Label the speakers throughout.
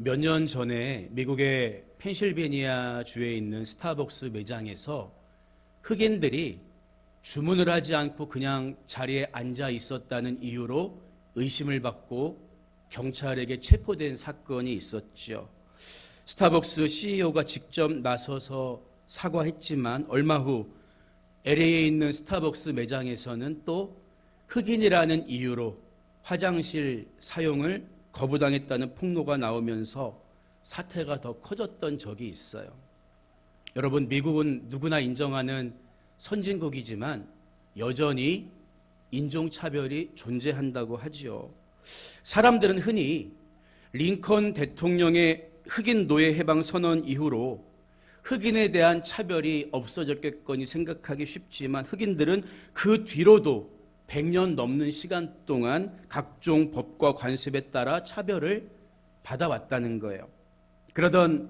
Speaker 1: 몇 년 전에 미국의 펜실베니아 주에 있는 스타벅스 매장에서 흑인들이 주문을 하지 않고 그냥 자리에 앉아 있었다는 이유로 의심을 받고 경찰에게 체포된 사건이 있었죠. 스타벅스 CEO가 직접 나서서 사과했지만 얼마 후 LA에 있는 스타벅스 매장에서는 또 흑인이라는 이유로 화장실 사용을 거부당했다는 폭로가 나오면서 사태가 더 커졌던 적이 있어요. 여러분, 미국은 누구나 인정하는 선진국이지만 여전히 인종차별이 존재한다고 하지요. 사람들은 흔히 링컨 대통령의 흑인 노예 해방 선언 이후로 흑인에 대한 차별이 없어졌겠거니 생각하기 쉽지만 흑인들은 그 뒤로도 100년 넘는 시간 동안 각종 법과 관습에 따라 차별을 받아왔다는 거예요. 그러던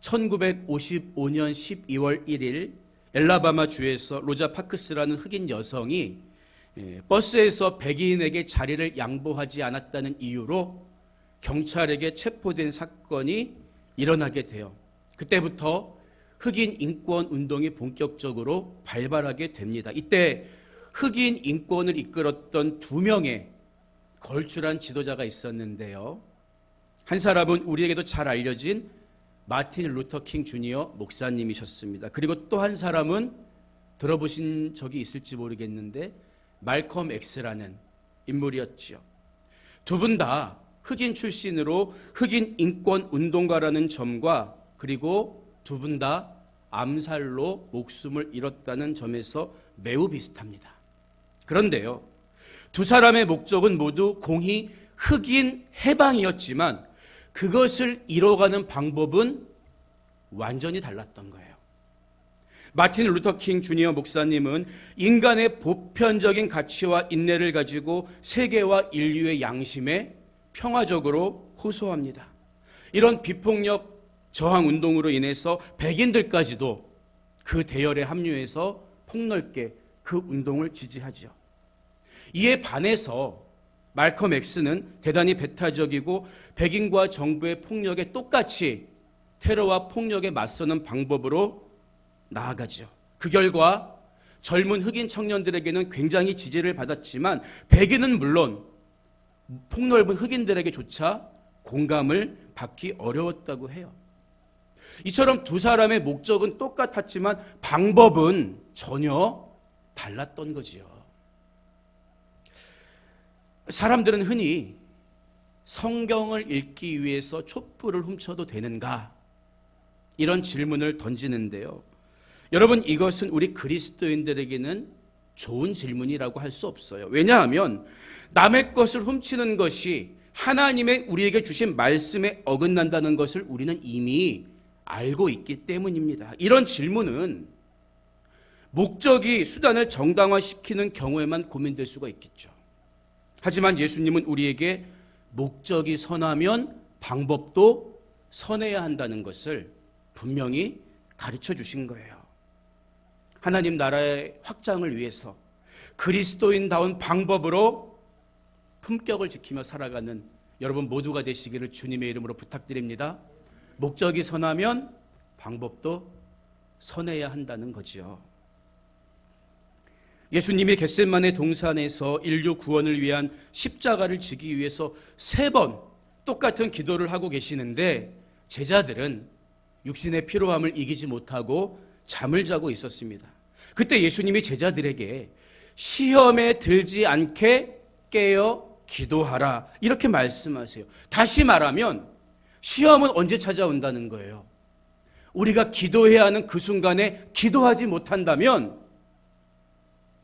Speaker 1: 1955년 12월 1일 엘라바마 주에서 로자 파크스라는 흑인 여성이 버스에서 백인에게 자리를 양보하지 않았다는 이유로 경찰에게 체포된 사건이 일어나게 돼요. 그때부터 흑인 인권 운동이 본격적으로 발발하게 됩니다. 이때 흑인 인권을 이끌었던 2명의 걸출한 지도자가 있었는데요. 한 사람은 우리에게도 잘 알려진 마틴 루터 킹 주니어 목사님이셨습니다. 그리고 또 한 사람은 들어보신 적이 있을지 모르겠는데 말컴 X라는 인물이었죠. 두 분 다 흑인 출신으로 흑인 인권 운동가라는 점과 그리고 두 분 다 암살로 목숨을 잃었다는 점에서 매우 비슷합니다. 그런데요, 두 사람의 목적은 모두 공히 흑인 해방이었지만 그것을 이뤄가는 방법은 완전히 달랐던 거예요. 마틴 루터 킹 주니어 목사님은 인간의 보편적인 가치와 인내를 가지고 세계와 인류의 양심에 평화적으로 호소합니다. 이런 비폭력 저항 운동으로 인해서 백인들까지도 그 대열에 합류해서 폭넓게 그 운동을 지지하죠. 이에 반해서 말컴 X는 대단히 배타적이고 백인과 정부의 폭력에 똑같이 테러와 폭력에 맞서는 방법으로 나아가죠. 그 결과 젊은 흑인 청년들에게는 굉장히 지지를 받았지만 백인은 물론 폭넓은 흑인들에게조차 공감을 받기 어려웠다고 해요. 이처럼 두 사람의 목적은 똑같았지만 방법은 전혀 달랐던 거지요. 사람들은 흔히 성경을 읽기 위해서 촛불을 훔쳐도 되는가? 이런 질문을 던지는데요. 여러분, 이것은 우리 그리스도인들에게는 좋은 질문이라고 할 수 없어요. 왜냐하면 남의 것을 훔치는 것이 하나님의 우리에게 주신 말씀에 어긋난다는 것을 우리는 이미 알고 있기 때문입니다. 이런 질문은 목적이 수단을 정당화시키는 경우에만 고민될 수가 있겠죠. 하지만 예수님은 우리에게 목적이 선하면 방법도 선해야 한다는 것을 분명히 가르쳐 주신 거예요. 하나님 나라의 확장을 위해서 그리스도인다운 방법으로 품격을 지키며 살아가는 여러분 모두가 되시기를 주님의 이름으로 부탁드립니다. 목적이 선하면 방법도 선해야 한다는 거지요. 예수님이 겟세마네 동산에서 인류 구원을 위한 십자가를 지기 위해서 3번 똑같은 기도를 하고 계시는데 제자들은 육신의 피로함을 이기지 못하고 잠을 자고 있었습니다. 그때 예수님이 제자들에게 시험에 들지 않게 깨어 기도하라 이렇게 말씀하세요. 다시 말하면 시험은 언제 찾아온다는 거예요? 우리가 기도해야 하는 그 순간에 기도하지 못한다면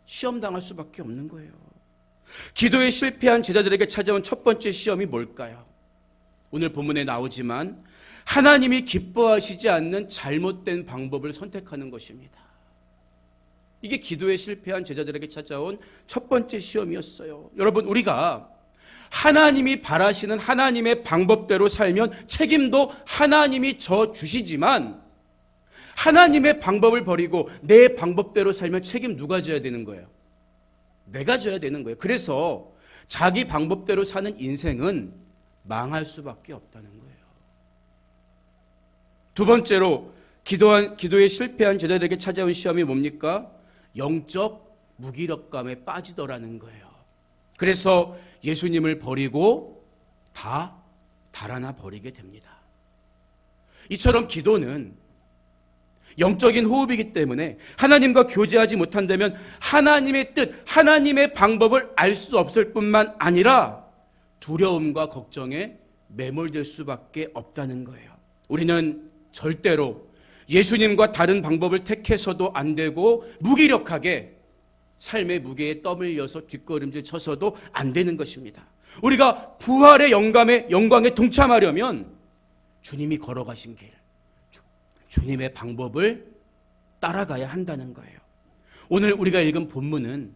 Speaker 1: 시험당할 수밖에 없는 거예요. 기도에 실패한 제자들에게 찾아온 첫 번째 시험이 뭘까요? 오늘 본문에 나오지만 하나님이 기뻐하시지 않는 잘못된 방법을 선택하는 것입니다. 이게 기도에 실패한 제자들에게 찾아온 첫 번째 시험이었어요. 여러분, 우리가 하나님이 바라시는 하나님의 방법대로 살면 책임도 하나님이 져 주시지만 하나님의 방법을 버리고 내 방법대로 살면 책임 누가 져야 되는 거예요? 내가 져야 되는 거예요. 그래서 자기 방법대로 사는 인생은 망할 수밖에 없다는 거예요. 두 번째로 기도에 실패한 제자들에게 찾아온 시험이 뭡니까? 영적 무기력감에 빠지더라는 거예요. 그래서 예수님을 버리고 다 달아나 버리게 됩니다. 이처럼 기도는 영적인 호흡이기 때문에 하나님과 교제하지 못한다면 하나님의 뜻, 하나님의 방법을 알 수 없을 뿐만 아니라 두려움과 걱정에 매몰될 수밖에 없다는 거예요. 우리는 절대로 예수님과 다른 방법을 택해서도 안 되고 무기력하게 삶의 무게에 떠밀려서 뒷걸음질 쳐서도 안 되는 것입니다. 우리가 부활의 영광에 동참하려면 주님이 걸어가신 길, 주님의 방법을 따라가야 한다는 거예요. 오늘 우리가 읽은 본문은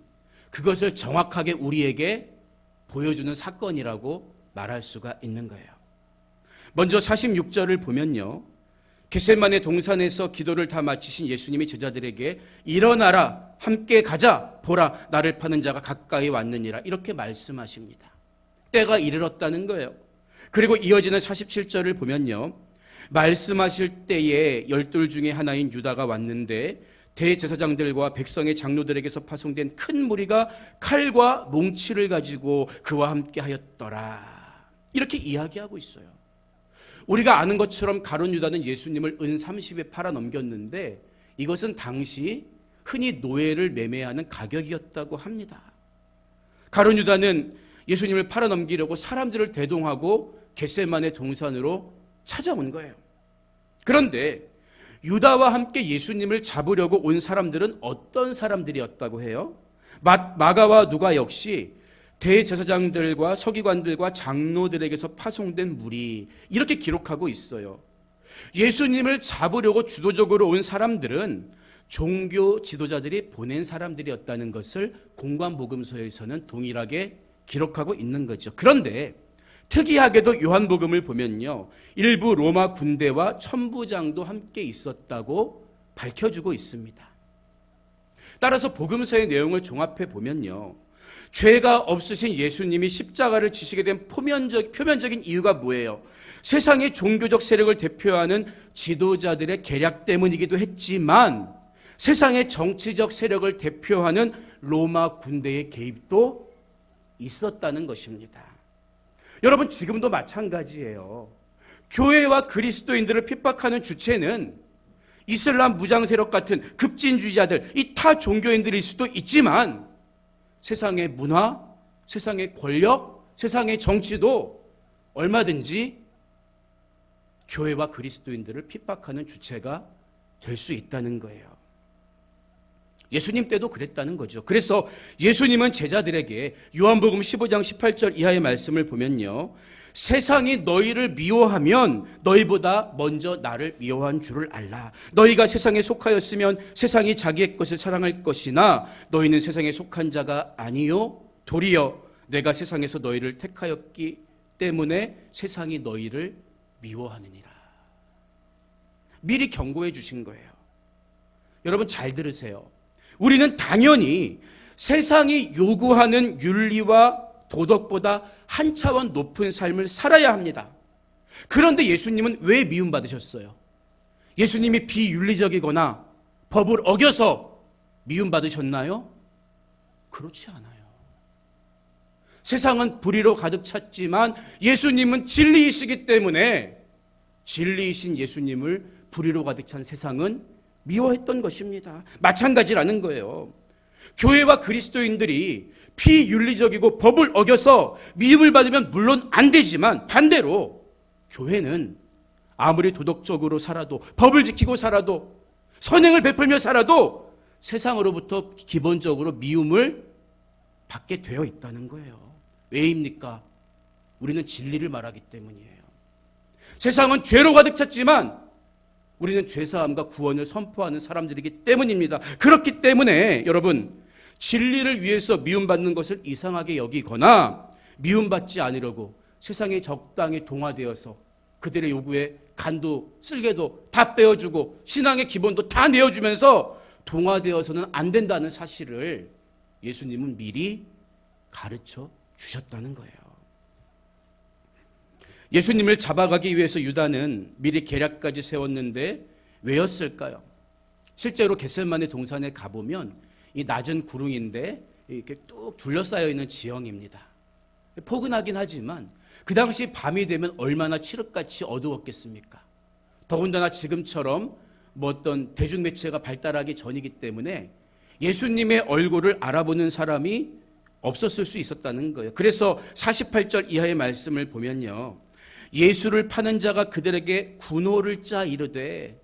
Speaker 1: 그것을 정확하게 우리에게 보여주는 사건이라고 말할 수가 있는 거예요. 먼저 46절을 보면요, 겟세마네 동산에서 기도를 다 마치신 예수님이 제자들에게 일어나라, 함께 가자, 보라, 나를 파는 자가 가까이 왔느니라, 이렇게 말씀하십니다. 때가 이르렀다는 거예요. 그리고 이어지는 47절을 보면요, 말씀하실 때에 12 중에 하나인 유다가 왔는데 대제사장들과 백성의 장로들에게서 파송된 큰 무리가 칼과 몽치를 가지고 그와 함께 하였더라, 이렇게 이야기하고 있어요. 우리가 아는 것처럼 가룟 유다는 예수님을 은 30에 팔아 넘겼는데 이것은 당시 흔히 노예를 매매하는 가격이었다고 합니다. 가룟 유다는 예수님을 팔아 넘기려고 사람들을 대동하고 겟세마네 동산으로 찾아온 거예요. 그런데 유다와 함께 예수님을 잡으려고 온 사람들은 어떤 사람들이었다고 해요? 마가와 누가 역시 대제사장들과 서기관들과 장로들에게서 파송된 무리, 이렇게 기록하고 있어요. 예수님을 잡으려고 주도적으로 온 사람들은 종교 지도자들이 보낸 사람들이었다는 것을 공관복음서에서는 동일하게 기록하고 있는 거죠. 그런데 특이하게도 요한복음을 보면요, 일부 로마 군대와 천부장도 함께 있었다고 밝혀주고 있습니다. 따라서 복음서의 내용을 종합해 보면요, 죄가 없으신 예수님이 십자가를 지시게 된 표면적인 이유가 뭐예요? 세상의 종교적 세력을 대표하는 지도자들의 계략 때문이기도 했지만 세상의 정치적 세력을 대표하는 로마 군대의 개입도 있었다는 것입니다. 여러분, 지금도 마찬가지예요. 교회와 그리스도인들을 핍박하는 주체는 이슬람 무장 세력 같은 급진주의자들, 이 타 종교인들일 수도 있지만 세상의 문화, 세상의 권력, 세상의 정치도 얼마든지 교회와 그리스도인들을 핍박하는 주체가 될 수 있다는 거예요. 예수님 때도 그랬다는 거죠. 그래서 예수님은 제자들에게 요한복음 15장 18절 이하의 말씀을 보면요, 세상이 너희를 미워하면 너희보다 먼저 나를 미워한 줄을 알라. 너희가 세상에 속하였으면 세상이 자기의 것을 사랑할 것이나 너희는 세상에 속한 자가 아니요 도리어 내가 세상에서 너희를 택하였기 때문에 세상이 너희를 미워하느니라. 미리 경고해 주신 거예요. 여러분, 잘 들으세요. 우리는 당연히 세상이 요구하는 윤리와 도덕보다 한 차원 높은 삶을 살아야 합니다. 그런데 예수님은 왜 미움받으셨어요? 예수님이 비윤리적이거나 법을 어겨서 미움받으셨나요? 그렇지 않아요. 세상은 불의로 가득 찼지만 예수님은 진리이시기 때문에 진리이신 예수님을 불의로 가득 찬 세상은 미워했던 것입니다. 마찬가지라는 거예요. 교회와 그리스도인들이 비윤리적이고 법을 어겨서 미움을 받으면 물론 안 되지만 반대로 교회는 아무리 도덕적으로 살아도, 법을 지키고 살아도, 선행을 베풀며 살아도 세상으로부터 기본적으로 미움을 받게 되어 있다는 거예요. 왜입니까? 우리는 진리를 말하기 때문이에요. 세상은 죄로 가득 찼지만 우리는 죄사함과 구원을 선포하는 사람들이기 때문입니다. 그렇기 때문에 여러분, 진리를 위해서 미움받는 것을 이상하게 여기거나 미움받지 않으려고 세상에 적당히 동화되어서 그들의 요구에 간도 쓸개도 다 빼어주고 신앙의 기본도 다 내어주면서 동화되어서는 안 된다는 사실을 예수님은 미리 가르쳐 주셨다는 거예요. 예수님을 잡아가기 위해서 유다는 미리 계략까지 세웠는데 왜였을까요? 실제로 겟세마네 동산에 가보면 이 낮은 구릉인데 이렇게 뚝 둘러싸여 있는 지형입니다. 포근하긴 하지만 그 당시 밤이 되면 얼마나 칠흑같이 어두웠겠습니까? 더군다나 지금처럼 뭐 어떤 대중매체가 발달하기 전이기 때문에 예수님의 얼굴을 알아보는 사람이 없었을 수 있었다는 거예요. 그래서 48절 이하의 말씀을 보면요, 예수를 파는 자가 그들에게 군호를 짜 이르되,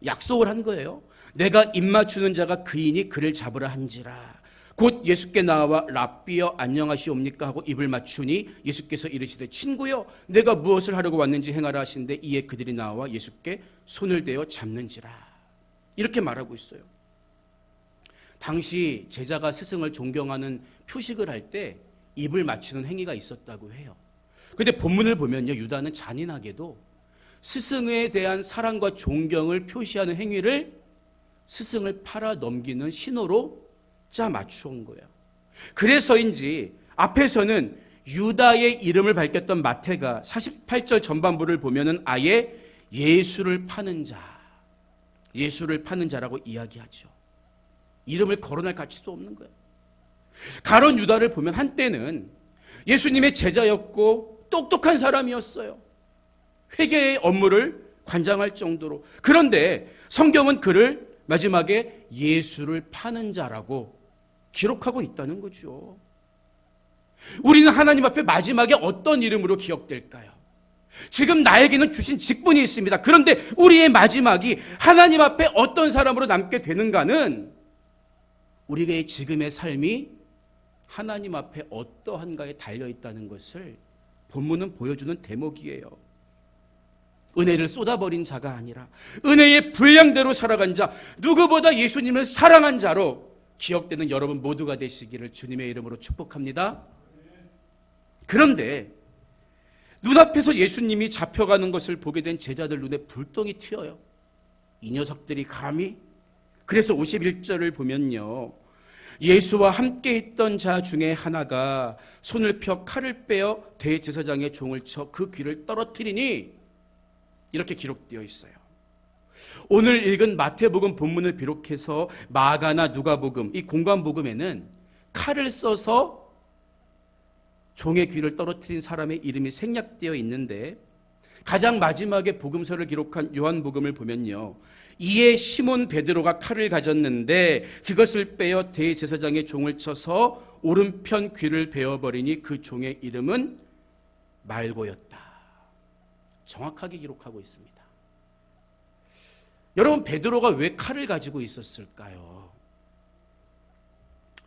Speaker 1: 약속을 한 거예요. 내가 입맞추는 자가 그이니 그를 잡으라 한지라. 곧 예수께 나와 랍비여 안녕하시옵니까 하고 입을 맞추니 예수께서 이르시되 친구여 내가 무엇을 하려고 왔는지 행하라 하시는데 이에 그들이 나와 예수께 손을 대어 잡는지라. 이렇게 말하고 있어요. 당시 제자가 스승을 존경하는 표식을 할 때 입을 맞추는 행위가 있었다고 해요. 그런데 본문을 보면요, 유다는 잔인하게도 스승에 대한 사랑과 존경을 표시하는 행위를 스승을 팔아 넘기는 신호로 짜 맞추온 거예요. 그래서인지 앞에서는 유다의 이름을 밝혔던 마태가 48절 전반부를 보면은 아예 예수를 파는 자라고 이야기하죠. 이름을 거론할 가치도 없는 거예요. 가론 유다를 보면 한때는 예수님의 제자였고 똑똑한 사람이었어요. 회개의 업무를 관장할 정도로. 그런데 성경은 그를 마지막에 예수를 파는 자라고 기록하고 있다는 거죠. 우리는 하나님 앞에 마지막에 어떤 이름으로 기억될까요? 지금 나에게는 주신 직분이 있습니다. 그런데 우리의 마지막이 하나님 앞에 어떤 사람으로 남게 되는가는 우리의 지금의 삶이 하나님 앞에 어떠한가에 달려있다는 것을 본문은 보여주는 대목이에요. 은혜를 쏟아버린 자가 아니라 은혜의 분량대로 살아간 자, 누구보다 예수님을 사랑한 자로 기억되는 여러분 모두가 되시기를 주님의 이름으로 축복합니다. 그런데 눈앞에서 예수님이 잡혀가는 것을 보게 된 제자들 눈에 불똥이 튀어요. 이 녀석들이 감히. 그래서 51절을 보면요, 예수와 함께 있던 자 중에 하나가 손을 펴 칼을 빼어 대제사장의 종을 쳐 그 귀를 떨어뜨리니, 이렇게 기록되어 있어요. 오늘 읽은 마태복음 본문을 비롯해서 마가나 누가복음, 이 공관복음에는 칼을 써서 종의 귀를 떨어뜨린 사람의 이름이 생략되어 있는데, 가장 마지막에 복음서를 기록한 요한복음을 보면요, 이에 시몬 베드로가 칼을 가졌는데 그것을 빼어 대제사장의 종을 쳐서 오른편 귀를 베어버리니 그 종의 이름은 말고였다. 정확하게 기록하고 있습니다. 여러분, 베드로가 왜 칼을 가지고 있었을까요?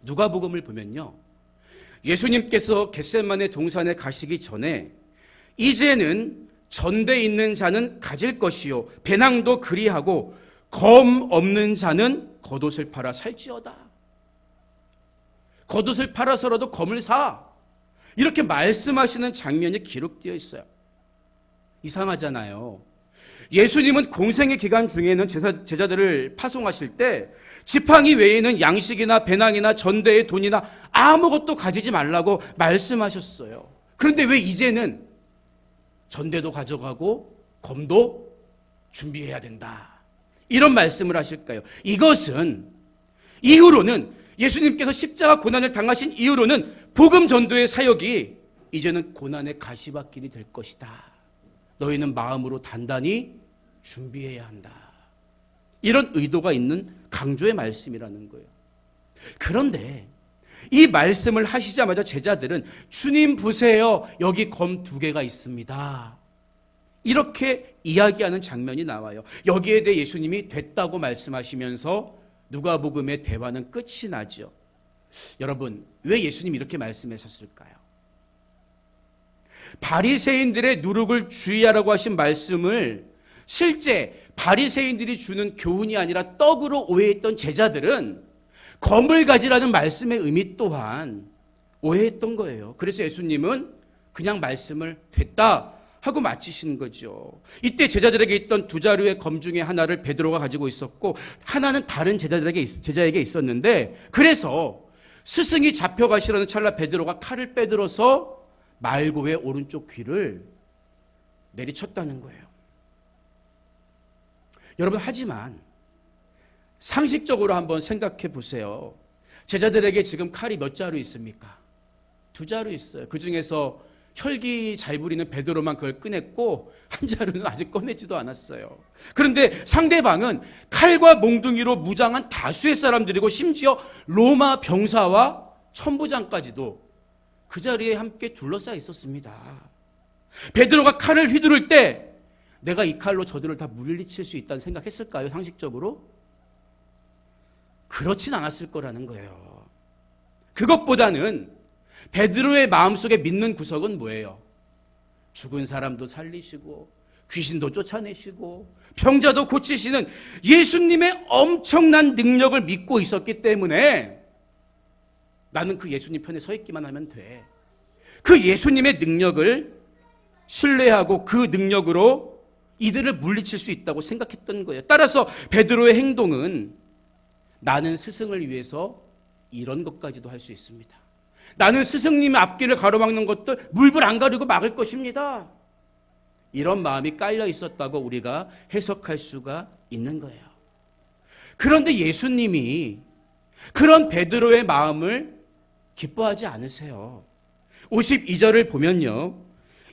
Speaker 1: 누가복음을 보면요, 예수님께서 겟세마네 동산에 가시기 전에 이제는 전대 있는 자는 가질 것이요 배낭도 그리하고 검 없는 자는 겉옷을 팔아 살지어다. 겉옷을 팔아서라도 검을 사. 이렇게 말씀하시는 장면이 기록되어 있어요. 이상하잖아요. 예수님은 공생의 기간 중에는 제자들을 파송하실 때 지팡이 외에는 양식이나 배낭이나 전대의 돈이나 아무것도 가지지 말라고 말씀하셨어요. 그런데 왜 이제는 전대도 가져가고 검도 준비해야 된다, 이런 말씀을 하실까요? 이것은 이후로는 예수님께서 십자가 고난을 당하신 이후로는 복음 전도의 사역이 이제는 고난의 가시밭길이 될 것이다. 너희는 마음으로 단단히 준비해야 한다. 이런 의도가 있는 강조의 말씀이라는 거예요. 그런데 이 말씀을 하시자마자 제자들은 주님 보세요, 여기 검 2개가 있습니다, 이렇게 이야기하는 장면이 나와요. 여기에 대해 예수님이 됐다고 말씀하시면서 누가복음의 대화는 끝이 나죠. 여러분, 왜 예수님이 이렇게 말씀하셨을까요? 바리새인들의 누룩을 주의하라고 하신 말씀을 실제 바리새인들이 주는 교훈이 아니라 떡으로 오해했던 제자들은 검을 가지라는 말씀의 의미 또한 오해했던 거예요. 그래서 예수님은 그냥 말씀을 됐다 하고 마치신 거죠. 이때 제자들에게 있던 2자루의 검 중에 하나를 베드로가 가지고 있었고 하나는 다른 제자에게 있었는데, 그래서 스승이 잡혀가시려는 찰나 베드로가 칼을 빼들어서 말고의 오른쪽 귀를 내리쳤다는 거예요. 여러분, 하지만 상식적으로 한번 생각해 보세요. 제자들에게 지금 칼이 몇 자루 있습니까? 2자루 있어요. 그 중에서 혈기 잘 부리는 베드로만 그걸 꺼냈고 한 자루는 아직 꺼내지도 않았어요. 그런데 상대방은 칼과 몽둥이로 무장한 다수의 사람들이고 심지어 로마 병사와 천부장까지도 그 자리에 함께 둘러싸여 있었습니다. 베드로가 칼을 휘두를 때 내가 이 칼로 저들을 다 물리칠 수 있다는 생각했을까요? 상식적으로? 그렇진 않았을 거라는 거예요. 그것보다는 베드로의 마음속에 믿는 구석은 뭐예요? 죽은 사람도 살리시고 귀신도 쫓아내시고 병자도 고치시는 예수님의 엄청난 능력을 믿고 있었기 때문에 나는 그 예수님 편에 서 있기만 하면 돼. 그 예수님의 능력을 신뢰하고 그 능력으로 이들을 물리칠 수 있다고 생각했던 거예요. 따라서 베드로의 행동은 나는 스승을 위해서 이런 것까지도 할 수 있습니다. 나는 스승님의 앞길을 가로막는 것도 물불 안 가리고 막을 것입니다. 이런 마음이 깔려 있었다고 우리가 해석할 수가 있는 거예요. 그런데 예수님이 그런 베드로의 마음을 기뻐하지 않으세요. 52절을 보면요.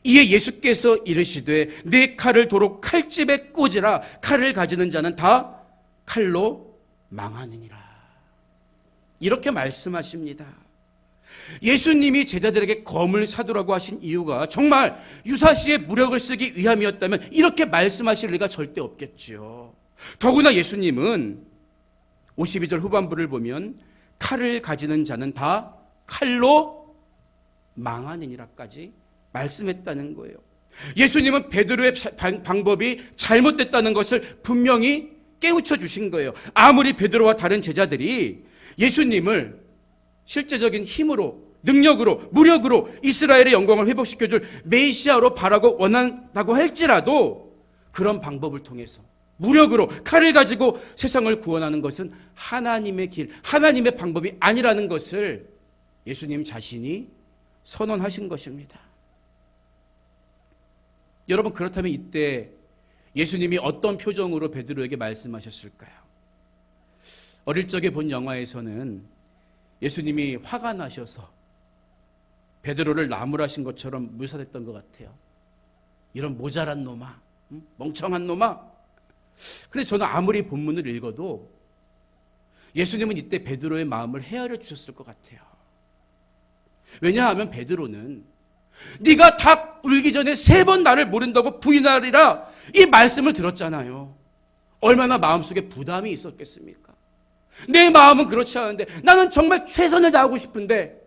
Speaker 1: 이에 예수께서 이르시되 내 칼을 도로 칼집에 꽂으라. 칼을 가지는 자는 다 칼로 망하느니라. 이렇게 말씀하십니다. 예수님이 제자들에게 검을 사두라고 하신 이유가 정말 유사시에 무력을 쓰기 위함이었다면 이렇게 말씀하실 리가 절대 없겠죠. 더구나 예수님은 52절 후반부를 보면 칼을 가지는 자는 다 칼로 망하느니라까지 말씀했다는 거예요. 예수님은 베드로의 방법이 잘못됐다는 것을 분명히 깨우쳐 주신 거예요. 아무리 베드로와 다른 제자들이 예수님을 실제적인 힘으로, 능력으로, 무력으로 이스라엘의 영광을 회복시켜줄 메시아로 바라고 원한다고 할지라도 그런 방법을 통해서 무력으로 칼을 가지고 세상을 구원하는 것은 하나님의 길, 하나님의 방법이 아니라는 것을 예수님 자신이 선언하신 것입니다. 여러분, 그렇다면 이때 예수님이 어떤 표정으로 베드로에게 말씀하셨을까요? 어릴 적에 본 영화에서는 예수님이 화가 나셔서 베드로를 나무라신 것처럼 묘사됐던 것 같아요. 이런 모자란 놈아, 멍청한 놈아. 그런데 저는 아무리 본문을 읽어도 예수님은 이때 베드로의 마음을 헤아려 주셨을 것 같아요. 왜냐하면 베드로는 네가 닭 울기 전에 3번 나를 모른다고 부인하리라 이 말씀을 들었잖아요. 얼마나 마음속에 부담이 있었겠습니까? 내 마음은 그렇지 않은데 나는 정말 최선을 다하고 싶은데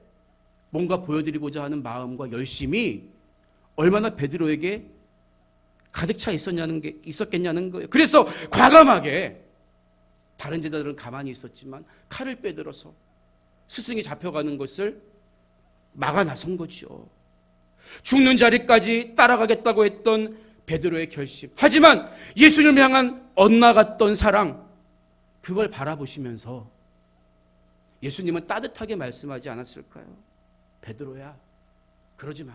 Speaker 1: 뭔가 보여드리고자 하는 마음과 열심이 얼마나 베드로에게 가득 차 있었겠냐는 거예요. 그래서 과감하게 다른 제자들은 가만히 있었지만 칼을 빼들어서 스승이 잡혀가는 것을 막아 나선 거죠. 죽는 자리까지 따라가겠다고 했던 베드로의 결심. 하지만 예수님을 향한 엇나갔던 사랑, 그걸 바라보시면서 예수님은 따뜻하게 말씀하지 않았을까요? 베드로야, 그러지 마.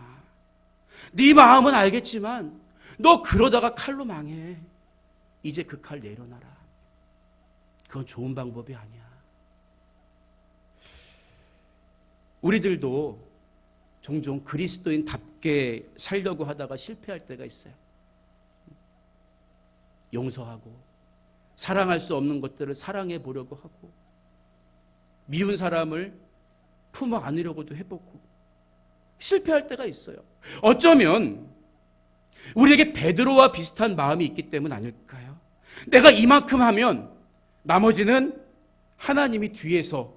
Speaker 1: 네 마음은 알겠지만 너 그러다가 칼로 망해. 이제 그 칼 내려놔라. 그건 좋은 방법이 아니야. 우리들도 종종 그리스도인답게 살려고 하다가 실패할 때가 있어요. 용서하고 사랑할 수 없는 것들을 사랑해 보려고 하고 미운 사람을 품어 안으려고도 해보고 실패할 때가 있어요. 어쩌면 우리에게 베드로와 비슷한 마음이 있기 때문 아닐까요? 내가 이만큼 하면 나머지는 하나님이 뒤에서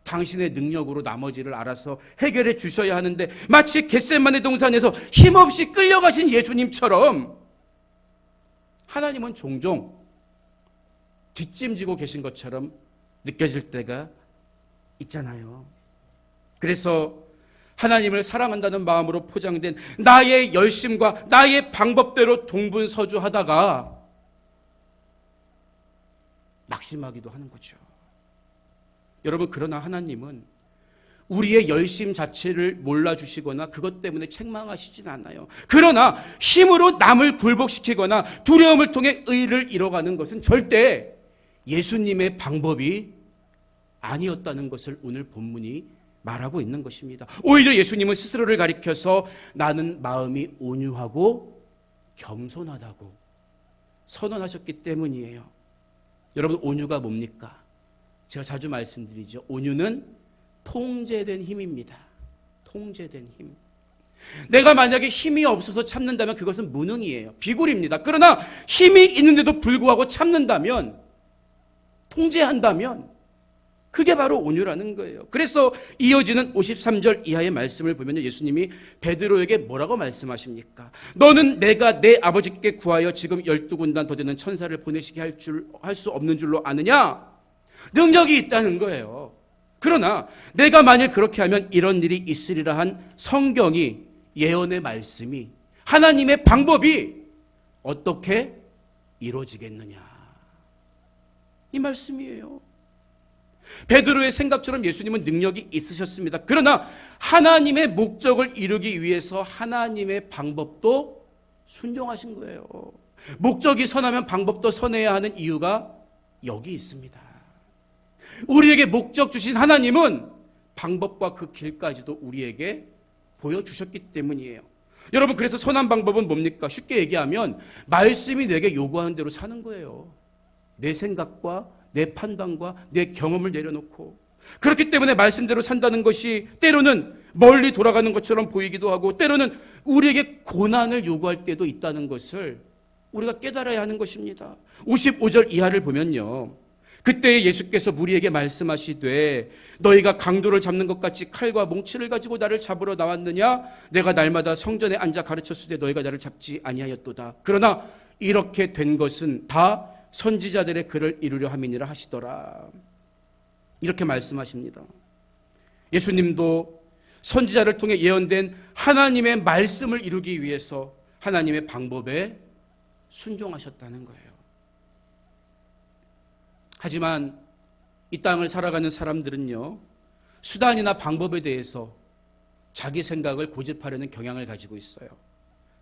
Speaker 1: 당신의 능력으로 나머지를 알아서 해결해 주셔야 하는데 마치 겟세마네 동산에서 힘없이 끌려가신 예수님처럼 하나님은 종종 뒷짐지고 계신 것처럼 느껴질 때가 있잖아요. 그래서 하나님을 사랑한다는 마음으로 포장된 나의 열심과 나의 방법대로 동분서주하다가 낙심하기도 하는 거죠. 여러분, 그러나 하나님은 우리의 열심 자체를 몰라주시거나 그것 때문에 책망하시진 않아요. 그러나 힘으로 남을 굴복시키거나 두려움을 통해 의를 이뤄가는 것은 절대 예수님의 방법이 아니었다는 것을 오늘 본문이 말하고 있는 것입니다. 오히려 예수님은 스스로를 가리켜서 나는 마음이 온유하고 겸손하다고 선언하셨기 때문이에요. 여러분, 온유가 뭡니까? 제가 자주 말씀드리죠. 온유는 통제된 힘입니다. 통제된 힘. 내가 만약에 힘이 없어서 참는다면 그것은 무능이에요. 비굴입니다. 그러나 힘이 있는데도 불구하고 참는다면, 통제한다면 그게 바로 온유라는 거예요. 그래서 이어지는 53절 이하의 말씀을 보면 예수님이 베드로에게 뭐라고 말씀하십니까? 너는 내가 내 아버지께 구하여 지금 12군단 더 되는 천사를 보내시게 할 수 없는 줄로 아느냐? 능력이 있다는 거예요. 그러나 내가 만일 그렇게 하면 이런 일이 있으리라 한 성경이, 예언의 말씀이, 하나님의 방법이 어떻게 이루어지겠느냐? 이 말씀이에요. 베드로의 생각처럼 예수님은 능력이 있으셨습니다. 그러나 하나님의 목적을 이루기 위해서 하나님의 방법도 순종하신 거예요. 목적이 선하면 방법도 선해야 하는 이유가 여기 있습니다. 우리에게 목적 주신 하나님은 방법과 그 길까지도 우리에게 보여주셨기 때문이에요. 여러분, 그래서 선한 방법은 뭡니까? 쉽게 얘기하면 말씀이 내게 요구하는 대로 사는 거예요. 내 생각과 내 판단과 내 경험을 내려놓고. 그렇기 때문에 말씀대로 산다는 것이 때로는 멀리 돌아가는 것처럼 보이기도 하고 때로는 우리에게 고난을 요구할 때도 있다는 것을 우리가 깨달아야 하는 것입니다. 55절 이하를 보면요, 그때 예수께서 무리에게 말씀하시되 너희가 강도를 잡는 것 같이 칼과 몽치를 가지고 나를 잡으러 나왔느냐? 내가 날마다 성전에 앉아 가르쳤을 때 너희가 나를 잡지 아니하였도다. 그러나 이렇게 된 것은 다 선지자들의 글을 이루려 함이니라 하시더라. 이렇게 말씀하십니다. 예수님도 선지자를 통해 예언된 하나님의 말씀을 이루기 위해서 하나님의 방법에 순종하셨다는 거예요. 하지만 이 땅을 살아가는 사람들은요, 수단이나 방법에 대해서 자기 생각을 고집하려는 경향을 가지고 있어요.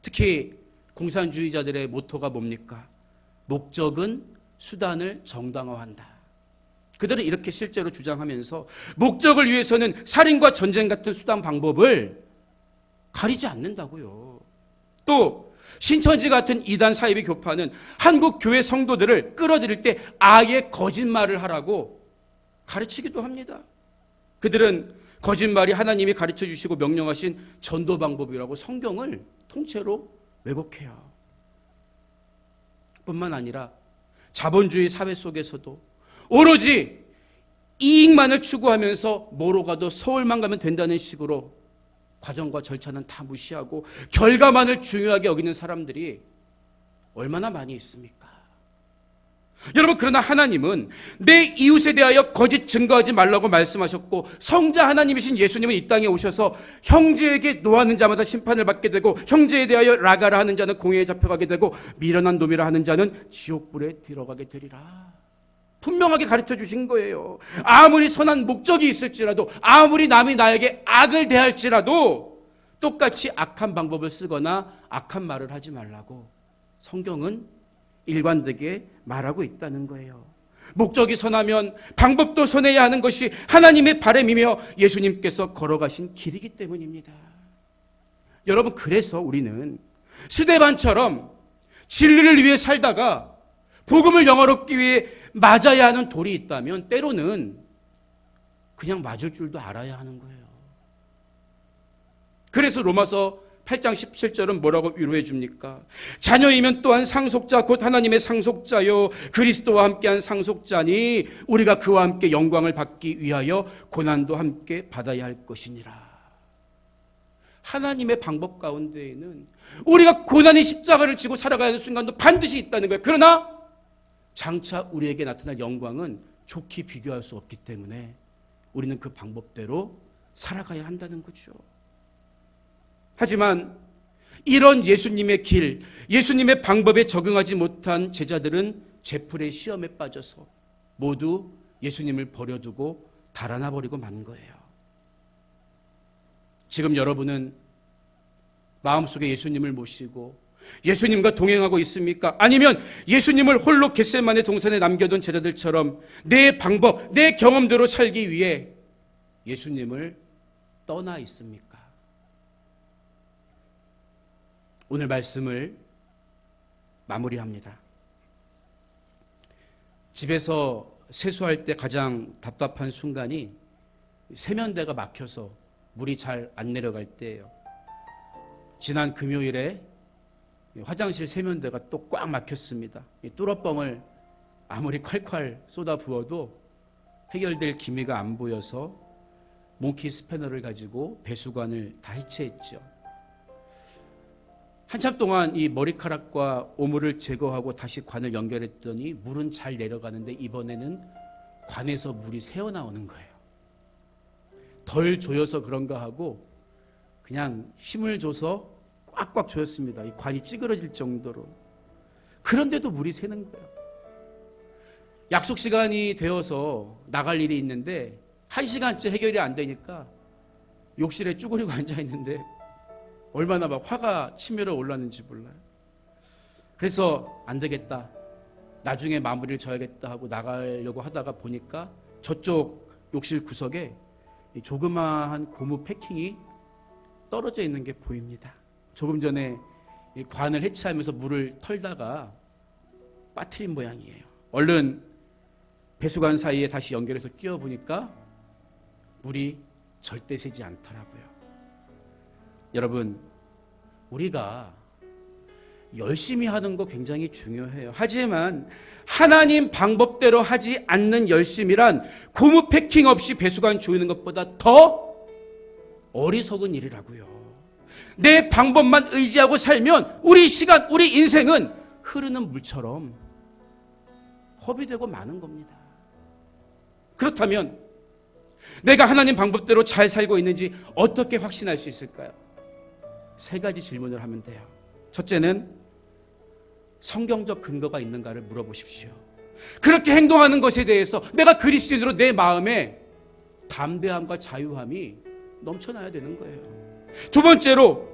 Speaker 1: 특히 공산주의자들의 모토가 뭡니까? 목적은 수단을 정당화한다. 그들은 이렇게 실제로 주장하면서 목적을 위해서는 살인과 전쟁 같은 수단 방법을 가리지 않는다고요. 또 신천지 같은 이단 사이비 교파는 한국 교회 성도들을 끌어들일 때 아예 거짓말을 하라고 가르치기도 합니다. 그들은 거짓말이 하나님이 가르쳐 주시고 명령하신 전도 방법이라고 성경을 통째로 왜곡해요. 뿐만 아니라 자본주의 사회 속에서도 오로지 이익만을 추구하면서 뭐로 가도 서울만 가면 된다는 식으로 과정과 절차는 다 무시하고 결과만을 중요하게 여기는 사람들이 얼마나 많이 있습니까? 여러분, 그러나 하나님은 내 이웃에 대하여 거짓 증거하지 말라고 말씀하셨고 성자 하나님이신 예수님은 이 땅에 오셔서 형제에게 노하는 자마다 심판을 받게 되고 형제에 대하여 라가라 하는 자는 공회에 잡혀가게 되고 미련한 놈이라 하는 자는 지옥불에 들어가게 되리라. 분명하게 가르쳐 주신 거예요. 아무리 선한 목적이 있을지라도, 아무리 남이 나에게 악을 대할지라도 똑같이 악한 방법을 쓰거나 악한 말을 하지 말라고 성경은 일관되게 말하고 있다는 거예요. 목적이 선하면 방법도 선해야 하는 것이 하나님의 바람이며 예수님께서 걸어가신 길이기 때문입니다. 여러분, 그래서 우리는 스데반처럼 진리를 위해 살다가 복음을 영화롭기 위해 맞아야 하는 돌이 있다면 때로는 그냥 맞을 줄도 알아야 하는 거예요. 그래서 로마서 8장 17절은 뭐라고 위로해 줍니까? 자녀이면 또한 상속자 곧 하나님의 상속자요 그리스도와 함께한 상속자니 우리가 그와 함께 영광을 받기 위하여 고난도 함께 받아야 할 것이니라. 하나님의 방법 가운데에는 우리가 고난의 십자가를 지고 살아가야 하는 순간도 반드시 있다는 거예요. 그러나 장차 우리에게 나타날 영광은 좋게 비교할 수 없기 때문에 우리는 그 방법대로 살아가야 한다는 거죠. 하지만 이런 예수님의 길, 예수님의 방법에 적응하지 못한 제자들은 제풀의 시험에 빠져서 모두 예수님을 버려두고 달아나 버리고 만 거예요. 지금 여러분은 마음속에 예수님을 모시고 예수님과 동행하고 있습니까? 아니면 예수님을 홀로 겟세마네 동산에 남겨둔 제자들처럼 내 방법, 내 경험대로 살기 위해 예수님을 떠나 있습니까? 오늘 말씀을 마무리합니다. 집에서 세수할 때 가장 답답한 순간이 세면대가 막혀서 물이 잘 안 내려갈 때예요. 지난 금요일에 화장실 세면대가 또 꽉 막혔습니다. 이 뚫어뻥을 아무리 콸콸 쏟아 부어도 해결될 기미가 안 보여서 몽키 스패너를 가지고 배수관을 다 해체했죠. 한참 동안 이 머리카락과 오물을 제거하고 다시 관을 연결했더니 물은 잘 내려가는데 이번에는 관에서 물이 새어나오는 거예요. 덜 조여서 그런가 하고 그냥 힘을 줘서 꽉꽉 조였습니다. 이 관이 찌그러질 정도로. 그런데도 물이 새는 거예요. 약속 시간이 되어서 나갈 일이 있는데 1시간째 해결이 안 되니까 욕실에 쭈그리고 앉아 있는데 얼마나 막 화가 치밀어 올랐는지 몰라요. 그래서 안 되겠다, 나중에 마무리를 져야겠다 하고 나가려고 하다가 보니까 저쪽 욕실 구석에 조그마한 고무 패킹이 떨어져 있는 게 보입니다. 조금 전에 관을 해체하면서 물을 털다가 빠뜨린 모양이에요. 얼른 배수관 사이에 다시 연결해서 끼워보니까 물이 절대 새지 않더라고요. 여러분, 우리가 열심히 하는 거 굉장히 중요해요. 하지만 하나님 방법대로 하지 않는 열심이란 고무 패킹 없이 배수관 조이는 것보다 더 어리석은 일이라고요. 내 방법만 의지하고 살면 우리 시간, 우리 인생은 흐르는 물처럼 허비되고 마는 겁니다. 그렇다면 내가 하나님 방법대로 잘 살고 있는지 어떻게 확신할 수 있을까요? 3가지 질문을 하면 돼요. 첫째는 성경적 근거가 있는가를 물어보십시오. 그렇게 행동하는 것에 대해서 내가 그리스도인으로 내 마음에 담대함과 자유함이 넘쳐나야 되는 거예요. 두 번째로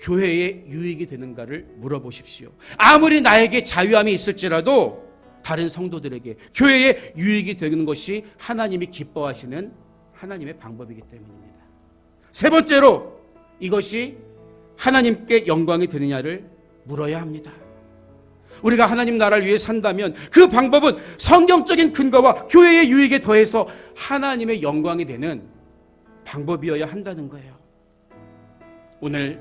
Speaker 1: 교회에 유익이 되는가를 물어보십시오. 아무리 나에게 자유함이 있을지라도 다른 성도들에게 교회에 유익이 되는 것이 하나님이 기뻐하시는 하나님의 방법이기 때문입니다. 세 번째로 이것이 하나님께 영광이 되느냐를 물어야 합니다. 우리가 하나님 나라를 위해 산다면 그 방법은 성경적인 근거와 교회의 유익에 더해서 하나님의 영광이 되는 방법이어야 한다는 거예요. 오늘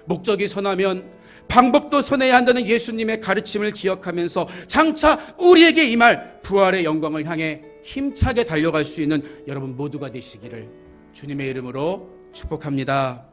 Speaker 1: 목적이 선하면 방법도 선해야 한다는 예수님의 가르침을 기억하면서 장차 우리에게 임할 부활의 영광을 향해 힘차게 달려갈 수 있는 여러분 모두가 되시기를 주님의 이름으로 축복합니다.